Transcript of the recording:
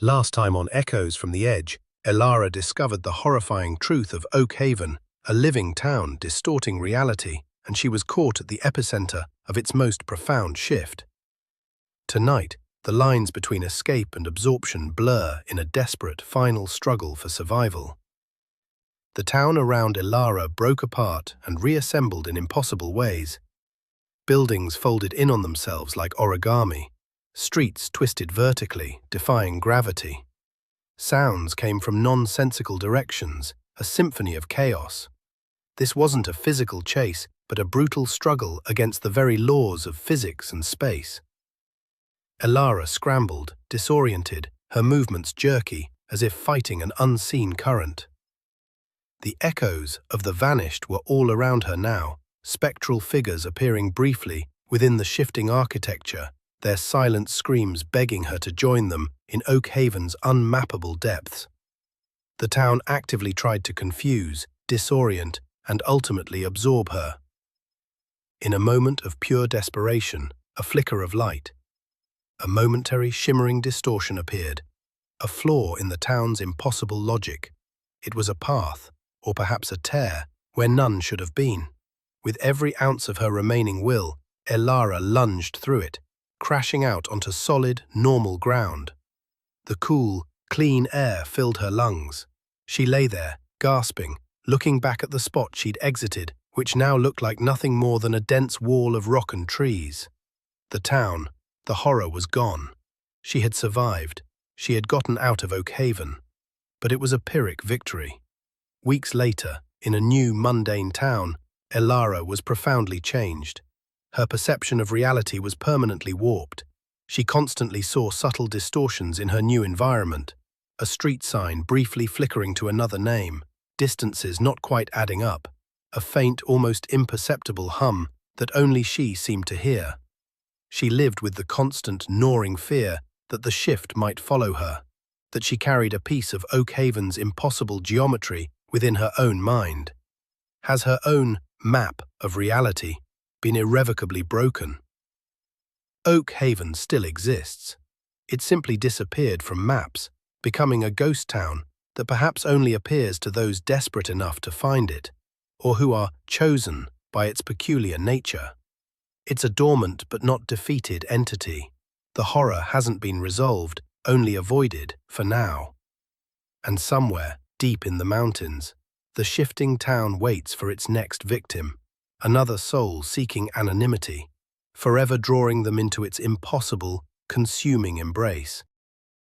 Last time on Echoes from the Edge, Elara discovered the horrifying truth of Oakhaven, a living town distorting reality, and she was caught at the epicenter of its most profound shift. Tonight, the lines between escape and absorption blur in a desperate final struggle for survival. The town around Elara broke apart and reassembled in impossible ways. Buildings folded in on themselves like origami, streets twisted vertically, defying gravity. Sounds came from nonsensical directions, a symphony of chaos. This wasn't a physical chase, but a brutal struggle against the very laws of physics and space. Elara scrambled, disoriented, her movements jerky, as if fighting an unseen current. The echoes of the vanished were all around her now, spectral figures appearing briefly within the shifting architecture, their silent screams begging her to join them in Oakhaven's unmappable depths. The town actively tried to confuse, disorient, and ultimately absorb her. In a moment of pure desperation, a flicker of light, a momentary shimmering distortion appeared, a flaw in the town's impossible logic. It was a path, or perhaps a tear, where none should have been. With every ounce of her remaining will, Elara lunged through it, crashing out onto solid, normal ground. The cool, clean air filled her lungs. She lay there, gasping, looking back at the spot she'd exited, which now looked like nothing more than a dense wall of rock and trees. The town, the horror was gone. She had survived. She had gotten out of Oakhaven. But it was a Pyrrhic victory. Weeks later, in a new, mundane town, Elara was profoundly changed. Her perception of reality was permanently warped. She constantly saw subtle distortions in her new environment, a street sign briefly flickering to another name, distances not quite adding up, a faint, almost imperceptible hum that only she seemed to hear. She lived with the constant, gnawing fear that the shift might follow her, that she carried a piece of Oakhaven's impossible geometry within her own mind. Has her own map of reality been irrevocably broken? Oakhaven still exists. It simply disappeared from maps, becoming a ghost town that perhaps only appears to those desperate enough to find it, or who are chosen by its peculiar nature. It's a dormant but not defeated entity. The horror hasn't been resolved, only avoided, for now. And somewhere, deep in the mountains, the shifting town waits for its next victim, another soul seeking anonymity, forever drawing them into its impossible, consuming embrace.